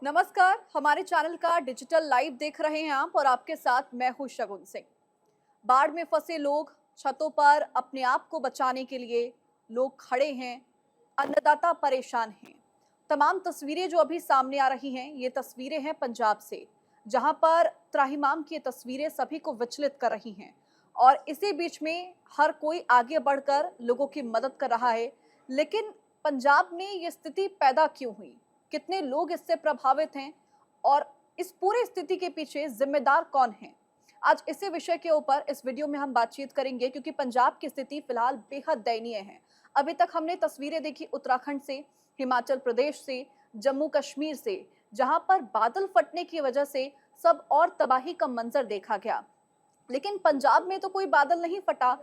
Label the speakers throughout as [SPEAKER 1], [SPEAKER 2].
[SPEAKER 1] नमस्कार, हमारे चैनल का डिजिटल लाइव देख रहे हैं आप और आपके साथ मैं हूं शगुन सिंह। बाढ़ में फंसे लोग छतों पर अपने आप को बचाने के लिए लोग खड़े हैं, अन्नदाता परेशान हैं। तमाम तस्वीरें जो अभी सामने आ रही हैं, ये तस्वीरें हैं पंजाब से, जहां पर त्राहिमाम की ये तस्वीरें सभी को विचलित कर रही हैं। और इसी बीच में हर कोई आगे बढ़कर लोगों की मदद कर रहा है। लेकिन पंजाब में ये स्थिति पैदा क्यों हुई? कितने लोग इससे प्रभावित हैं और इस पूरी स्थिति के पीछे जिम्मेदार कौन है? आज इसी विषय के ऊपर इस वीडियो में हम बातचीत करेंगे, क्योंकि पंजाब की स्थिति फिलहाल बेहद दयनीय है। अभी तक हमने तस्वीरें देखी उत्तराखंड से, हिमाचल प्रदेश से, जम्मू कश्मीर से, जहां पर बादल फटने की वजह से सब और तबाही का मंजर देखा गया। लेकिन पंजाब में तो कोई बादल नहीं फटा।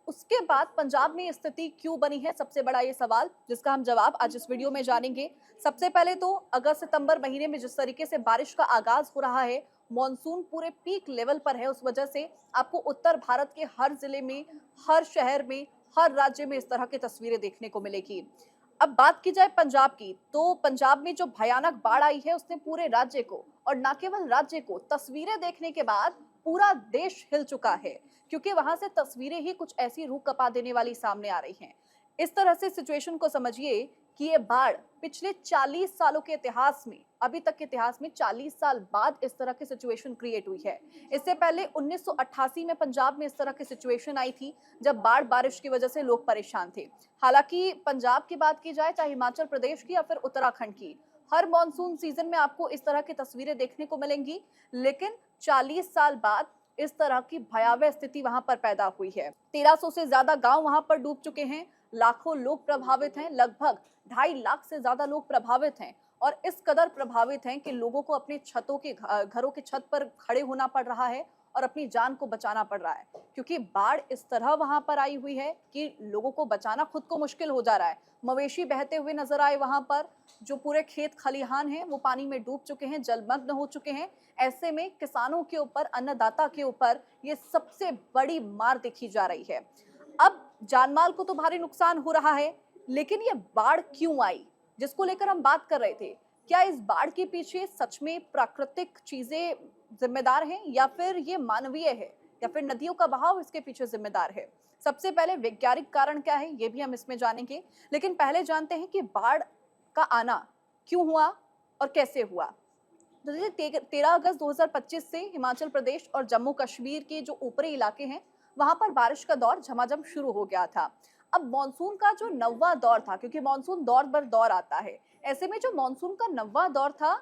[SPEAKER 1] उसके बाद पंजाब में स्थिति क्यों बनी है, सबसे बड़ा ये सवाल, जिसका हम जवाब आज इस वीडियो में जानेंगे। सबसे पहले तो अगस्त सितंबर महीने में जिस तरीके से बारिश का आगाज हो रहा है, मॉनसून पूरे पीक लेवल पर है, उस वजह से आपको उत्तर भारत के हर जिले में, हर शहर में, हर राज्य में इस तरह की तस्वीरें देखने को मिलेगी। अब बात की जाए पंजाब की, तो पंजाब में जो भयानक बाढ़ आई है उसने पूरे राज्य को, और न केवल राज्य को, तस्वीरें देखने के बाद पूरा देश हिल चुका है, क्योंकि वहां से तस्वीरें ही कुछ ऐसी रूह कपा देने वाली सामने आ रही हैं। इस तरह से सिचुएशन को समझिए कि ये बाढ़ पिछले 40 सालों के इतिहास में, अभी तक के इतिहास में 40 साल बाद इस तरह की सिचुएशन क्रिएट हुई है। इससे पहले 1988 में पंजाब में इस तरह की सिचुएशन आई थी, जब बाढ़ बारिश की वजह से लोग परेशान थे। हालांकि पंजाब की बात की जाए, चाहे हिमाचल प्रदेश की या फिर उत्तराखंड की, हर मॉनसून सीजन में आपको इस तरह की तस्वीरें देखने को मिलेंगी। लेकिन 40 साल बाद इस तरह की भयावह स्थिति वहां पर पैदा हुई है। 1300 से ज्यादा गांव वहां पर डूब चुके हैं, लाखों लोग प्रभावित हैं, लगभग 2.5 लाख से ज्यादा लोग प्रभावित हैं। और इस कदर प्रभावित हैं कि लोगों को अपने छतों के घरों के छत पर खड़े होना पड़ रहा है और अपनी जान को बचाना पड़ रहा है, क्योंकि बाढ़ इस तरह वहां पर आई हुई है कि लोगों को बचाना खुद को मुश्किल हो जा रहा है। मवेशी बहते हुए नजर आए वहां पर, जो पूरे खेत खलिहान हैं वो पानी में डूब चुके हैं, जलमग्न हो चुके हैं। ऐसे में किसानों के ऊपर, अन्नदाता के ऊपर ये सबसे बड़ी मार देखी जा रही है। अब जानमाल को तो भारी नुकसान हो रहा है, लेकिन ये बाढ़ क्यों आई, जिसको लेकर हम बात कर रहे थे। क्या इस बाढ़ के पीछे सच में प्राकृतिक चीजें जिम्मेदार हैं, या फिर ये मानवीय है, या फिर नदियों का बहाव इसके पीछे जिम्मेदार है? सबसे पहले वैज्ञानिक कारण क्या है, ये भी हम इसमें जानेंगे। लेकिन पहले जानते हैं कि बाढ़ का आना क्यों हुआ और कैसे हुआ। तो जैसे 13 अगस्त 2025 से हिमाचल प्रदेश और जम्मू कश्मीर के जो ऊपरी इलाके हैं, वहां पर बारिश का दौर झमाझम शुरू हो गया था। अब मॉनसून का जो नौवां दौर था, क्योंकि मॉनसून दौर बर दौर आता है, ऐसे में जो मॉनसून का नौवां दौर था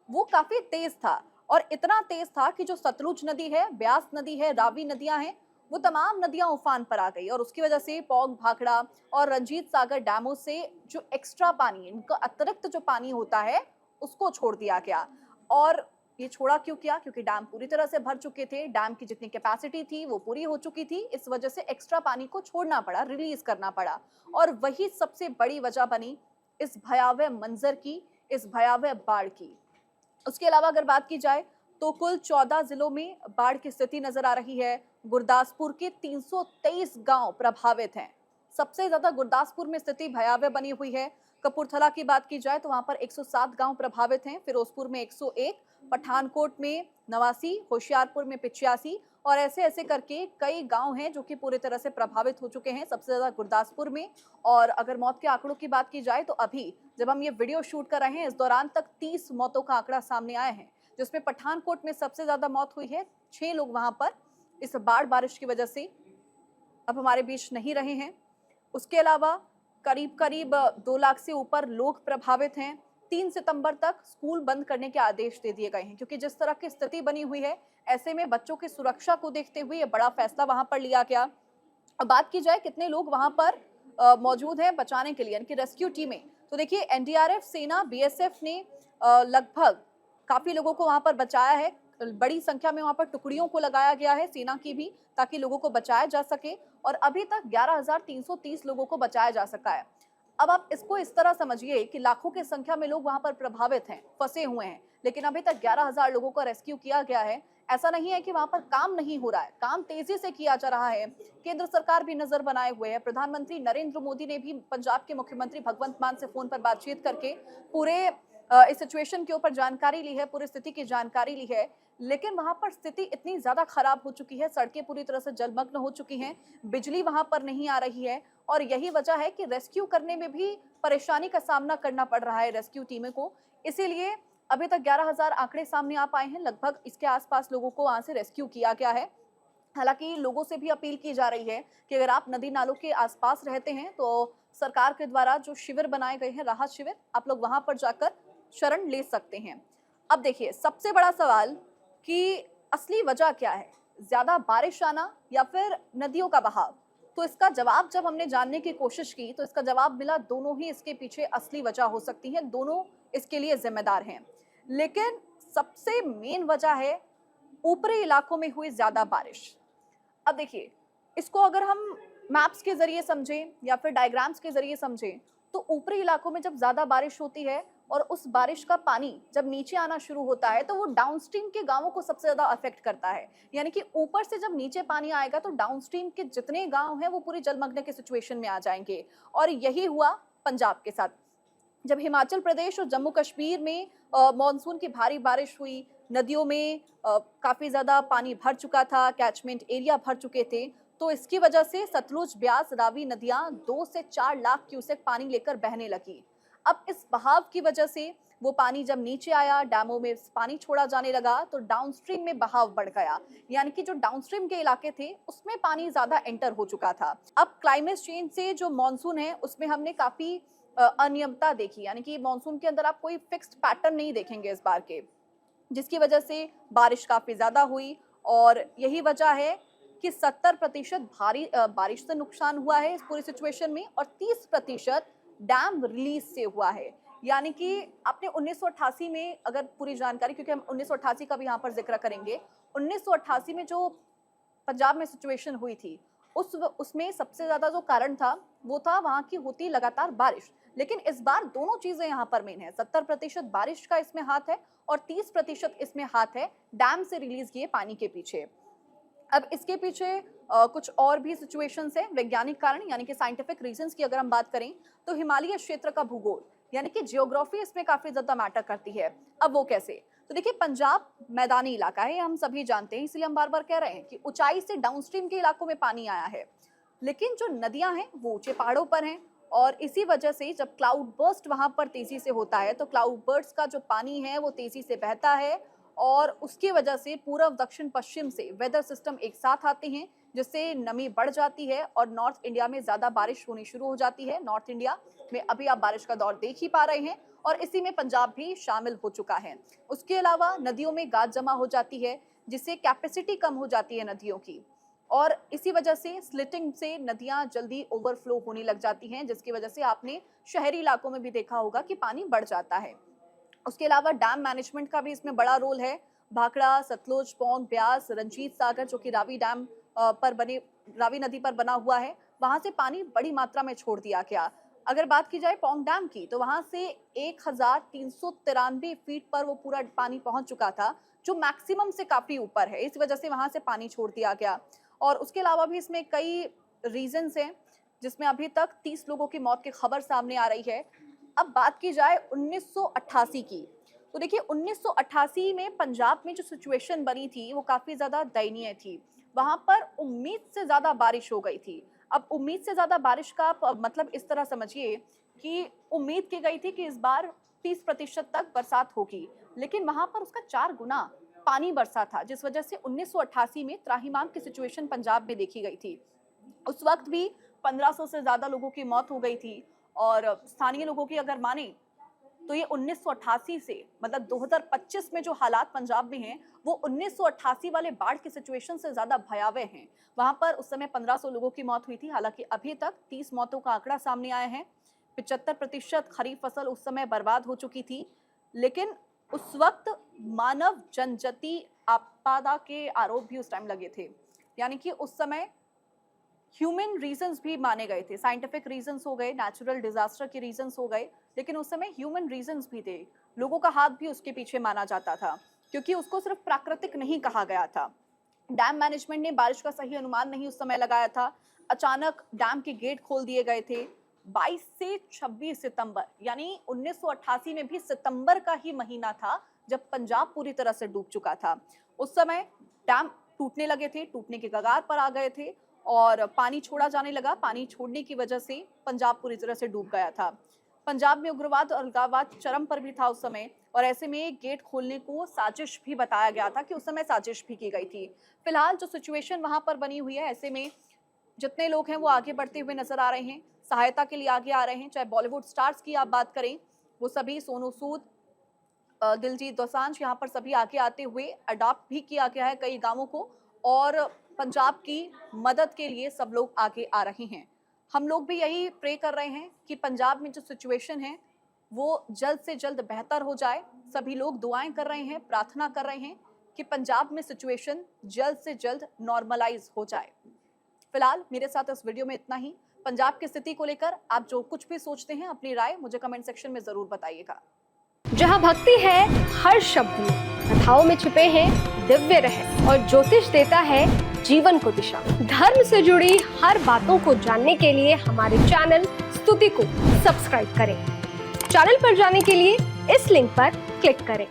[SPEAKER 1] वो काफी तेज था। और इतना तेज था कि जो सतलुज नदी है, ब्यास नदी है, रावी नदियां हैं, वो तमाम नदियां उफान पर आ गई। और उसकी वजह से पौंग, भाखड़ा और रंजीत सागर डैमों से जो एक्स्ट्रा पानी, इनका अतिरिक्त जो पानी होता है, उसको छोड़ दिया गया। और ये छोड़ा क्यों किया? क्योंकि डैम पूरी तरह से भर चुके थे, डैम की जितनी कैपेसिटी थी वो पूरी हो चुकी थी। इस वजह से एक्स्ट्रा पानी को छोड़ना पड़ा, रिलीज करना पड़ा। और वही सबसे बड़ी वजह बनी इस भयावह मंजर की, इस भयावह बाढ़ की। उसके अलावा अगर बात की जाए, तो कुल 14 जिलों में बाढ़ की स्थिति नजर आ रही है। गुरदासपुर के 323 गांव प्रभावित हैं। सबसे ज्यादा गुरदासपुर में स्थिति भयावह बनी हुई है। कपूरथला की बात की जाए तो वहां पर 107 गांव प्रभावित हैं, फिरोजपुर में 101, पठानकोट में 89, होशियारपुर में 85, और ऐसे ऐसे करके कई गांव हैं जो कि पूरी तरह से प्रभावित हो चुके हैं, सबसे ज्यादा गुरदासपुर में। और अगर मौत के आंकड़ों की बात की जाए, तो अभी जब हम ये वीडियो शूट कर रहे हैं, इस दौरान तक 30 मौतों का आंकड़ा सामने आया है, जिसमें पठानकोट में सबसे ज्यादा मौत हुई है। 6 लोग वहां पर इस बाढ़ बारिश की वजह से अब हमारे बीच नहीं रहे हैं। उसके अलावा करीब करीब 2 लाख से ऊपर लोग प्रभावित हैं। 3 सितंबर तक स्कूल बंद करने के आदेश दे दिए गए हैं, क्योंकि जिस तरह की स्थिति बनी हुई है, ऐसे में बच्चों की सुरक्षा को देखते हुए ये बड़ा फैसला वहां पर लिया गया। अब बात की जाए कितने लोग वहां पर मौजूद हैं बचाने के लिए, यानी कि रेस्क्यू टीमें, तो देखिए एनडीआरएफ, सेना, बीएसएफ ने लगभग काफी लोगों को वहां पर बचाया है। बड़ी संख्या में वहां पर टुकड़ियों को लगाया गया है, सेना की भी, ताकि लोगों को बचाया जा सके। और अभी तक 11,330 लोगों को बचाया जा सका है। अब आप इसको इस तरह समझिए कि लाखों की संख्या में लोग वहां पर प्रभावित हैं, फंसे हुए हैं, लेकिन अभी तक 11,000 लोगों को रेस्क्यू किया गया है। ऐसा नहीं है कि वहां पर काम नहीं हो रहा है, काम तेजी से किया जा रहा है। केंद्र सरकार भी नजर बनाए हुए है। प्रधानमंत्री नरेंद्र मोदी ने भी पंजाब के मुख्यमंत्री भगवंत मान से फोन पर बातचीत करके पूरे इस सिचुएशन के ऊपर जानकारी ली है, पूरी स्थिति की जानकारी ली है, लेकिन वहाँ पर स्थिति इतनी ज़्यादा खराब हो चुकी है, सड़कें पूरी तरह से जलमग्न हो चुकी हैं, बिजली वहाँ पर नहीं आ रही है और यही वजह है कि रेस्क्यू करने में भी परेशानी का सामना करना पड़ रहा है रेस्क्यू टीमों को। इसीलिए अभी तक 11,000 आंकड़े सामने आ पाए हैं, लगभग इसके आस-पास लोगों को वहाँ से रेस्क्यू किया गया है। हालाँकि लोगों से भी अपील की जा रही है कि अगर आप नदी-नालों के आस-पास रहते हैं, तो सरकार के द्वारा जो शिविर बनाए गए हैं, राहत शिविर, आप लोग वहाँ पर जाकर शरण ले सकते हैं। अब देखिए, सबसे बड़ा सवाल कि असली वजह क्या है? ज़्यादा बारिश आना या फिर नदियों का बहाव? तो इसका जवाब जब हमने जानने की कोशिश की, तो इसका जवाब मिला दोनों ही इसके पीछे असली वजह हो सकती हैं, दोनों इसके लिए ज़िम्मेदार हैं। लेकिन सबसे मेन वजह है ऊपरी इलाकों में हुई ज़्यादा बारिश। अब देखिए, इसको अगर हम मैप्स के ज़रिए समझें या फिर डायग्राम्स के ज़रिए समझें, तो ऊपरी इलाकों में जब ज़्यादा बारिश होती है और उस बारिश का पानी जब नीचे आना शुरू होता है, तो वो डाउनस्ट्रीम के गाँवों को सबसे ज़्यादा अफ़ेक्ट करता है। यानी कि ऊपर से जब नीचे पानी आएगा, तो डाउनस्ट्रीम के जितने गाँव हैं, वो पूरी जलमग्न की सिचुएशन में आ जाएँगे और यही हुआ पंजाब के साथ। जब हिमाचल प्रदेश और जम्मू कश्मीर में मॉनसून की भारी बारिश हुई, नदियों में काफ़ी ज़्यादा पानी भर चुका था, कैचमेंट एरिया भर चुके थे, तो इसकी वजह से सतलुज, ब्यास, रावी नदियाँ 2 से 4 लाख क्यूसेक पानी लेकर बहने लगी। अब इस बहाव की वजह से वो पानी जब नीचे आया, डैमों में पानी छोड़ा जाने लगा, तो डाउनस्ट्रीम में बहाव बढ़ गया। यानी कि जो डाउनस्ट्रीम के इलाके थे, उसमें पानी ज़्यादा एंटर हो चुका था। अब क्लाइमेट चेंज से जो मॉनसून है, उसमें हमने काफ़ी अनियमितता देखी, यानी कि मॉनसून के अंदर आप कोई फिक्स्ड पैटर्न नहीं देखेंगे इस बार के, जिसकी वजह से बारिश काफ़ी ज़्यादा हुई और यही वजह है कि 70% भारी बारिश से नुकसान हुआ है इस पूरी सिचुएशन में और 30% डैम रिलीज से हुआ है। यानी कि आपने 1988 में अगर पूरी जानकारी, क्योंकि हम 1988 का भी यहाँ पर ज़िक्र करेंगे, 1988 में जो पंजाब में सिचुएशन हुई थी, उसमें सबसे ज़्यादा जो कारण था, वो था वहाँ की होती लगातार बारिश। लेकिन इस बार दोनों चीज़ें यहाँ पर मेन है, 70% बारिश का इसमें हाथ है और 30% इसमें हाथ है डैम से रिलीज़ किए पानी के पीछे। अब इसके पीछे कुछ और भी सिचुएशंस हैं, वैज्ञानिक कारण यानी कि साइंटिफिक रीजंस की अगर हम बात करें, तो हिमालय क्षेत्र का भूगोल यानी कि जियोग्राफी इसमें काफ़ी ज़्यादा मैटर करती है। अब वो कैसे? तो देखिए, पंजाब मैदानी इलाका है, हम सभी जानते हैं, इसलिए हम बार-बार कह रहे हैं कि ऊँचाई से डाउनस्ट्रीम के इलाकों में पानी आया है। लेकिन जो नदियाँ हैं, वो ऊँचे पहाड़ों पर हैं और इसी वजह से जब क्लाउड बर्स्ट वहाँ पर तेज़ी से होता है, तो क्लाउड बर्स्ट का जो पानी है, वो तेज़ी से बहता है और उसकी वजह से पूर्व, दक्षिण, पश्चिम से वेदर सिस्टम एक साथ आते हैं, जिससे नमी बढ़ जाती है और नॉर्थ इंडिया में ज़्यादा बारिश होनी शुरू हो जाती है। नॉर्थ इंडिया में अभी आप बारिश का दौर देख ही पा रहे हैं और इसी में पंजाब भी शामिल हो चुका है। उसके अलावा नदियों में गाद जमा हो जाती है, जिससे कैपेसिटी कम हो जाती है नदियों की और इसी वजह से स्लिटिंग से नदियाँ जल्दी ओवरफ्लो होने लग जाती हैं, जिसकी वजह से आपने शहरी इलाकों में भी देखा होगा कि पानी बढ़ जाता है। उसके अलावा डैम मैनेजमेंट का भी इसमें बड़ा रोल है। भाखड़ा, सतलुज, पौंग, ब्यास, रंजीत सागर जो कि रावी नदी पर बना हुआ है, वहाँ से पानी बड़ी मात्रा में छोड़ दिया गया। अगर बात की जाए पौंग डैम की, तो वहाँ से 1393 फीट पर वो पूरा पानी पहुँच चुका था, जो मैक्सिमम से काफ़ी ऊपर है। इस वजह से वहाँ से पानी छोड़ दिया गया और उसके अलावा भी इसमें कई रीज़न्स हैं, जिसमें अभी तक 30 लोगों की मौत की खबर सामने आ रही है। अब बात की जाए 1988 की, तो देखिए 1988 में पंजाब में जो सिचुएशन बनी थी, वो काफ़ी ज़्यादा दयनीय थी। वहाँ पर उम्मीद से ज़्यादा बारिश हो गई थी। अब उम्मीद से ज़्यादा बारिश का आप मतलब इस तरह समझिए कि उम्मीद की गई थी कि इस बार 30% तक बरसात होगी, लेकिन वहाँ पर उसका 4 गुना पानी बरसा था, जिस वजह से 1988 में त्राहिमाम की सिचुएशन पंजाब में देखी गई थी। उस वक़्त भी 1500 से ज़्यादा लोगों की मौत हो गई थी और स्थानीय लोगों की अगर माने, तो ये 1988 से मतलब 2025 में जो हालात पंजाब में हैं, वो 1988 वाले बाढ़ की सिचुएशन से ज़्यादा भयावह हैं। वहाँ पर उस समय 1500 लोगों की मौत हुई थी, हालाँकि अभी तक 30 मौतों का आंकड़ा सामने आया है। 75% खरीफ फसल उस समय बर्बाद हो चुकी थी, लेकिन उस वक़्त मानव जनजति आपदा के आरोप भी उस टाइम लगे थे। यानी कि उस समय ह्यूमन रीजंस भी माने गए थे, साइंटिफिक रीजंस हो गए, नेचुरल डिजास्टर के रीजंस हो गए, लेकिन उस समय ह्यूमन रीजंस भी थे। लोगों का हाथ भी उसके पीछे माना जाता था, क्योंकि उसको सिर्फ प्राकृतिक नहीं कहा गया था। डैम मैनेजमेंट ने बारिश का सही अनुमान नहीं उस समय लगाया था। अचानक डैम के गेट खोल दिए गए थे। 22 से 26 सितंबर, यानी 1988 में भी सितंबर का ही महीना था जब पंजाब पूरी तरह से डूब चुका था। उस समय डैम टूटने लगे थे, टूटने के कगार पर आ गए थे और पानी छोड़ा जाने लगा। पानी छोड़ने की वजह से पंजाब पूरी तरह से डूब गया था। पंजाब में उग्रवाद और अलगाववाद चरम पर भी था उस समय, और ऐसे में गेट खोलने को साजिश भी बताया गया था कि उस समय साजिश भी की गई थी। फिलहाल जो सिचुएशन वहां पर बनी हुई है, ऐसे में जितने लोग हैं वो आगे बढ़ते हुए नजर आ रहे हैं, सहायता के लिए आगे आ रहे हैं। चाहे बॉलीवुड स्टार्स की आप बात करें, वो सभी, सोनू सूद, दिलजीत दोसांझ, यहाँ पर सभी आगे आते हुए अडॉप्ट भी किया गया है कई गांवों को, और पंजाब की मदद के लिए सब लोग आगे आ रहे हैं। हम लोग भी यही प्रे कर रहे हैं कि पंजाब में जो सिचुएशन है वो जल्द से जल्द बेहतर हो जाए। सभी लोग दुआएं कर रहे हैं, प्रार्थना कर रहे हैं कि पंजाब में सिचुएशन जल्द से जल्द नॉर्मलाइज हो जाए। फिलहाल मेरे साथ इस वीडियो में इतना ही। पंजाब की स्थिति को लेकर आप जो कुछ भी सोचते हैं, अपनी राय मुझे कमेंट सेक्शन में जरूर बताइएगा।
[SPEAKER 2] जहाँ भक्ति है हर शब्द में, कथाओं में छिपे हैं दिव्य रहस्य, और ज्योतिष देता है जीवन को दिशा। धर्म से जुड़ी हर बातों को जानने के लिए हमारे चैनल स्तुति को सब्सक्राइब करें। चैनल पर जाने के लिए इस लिंक पर क्लिक करें।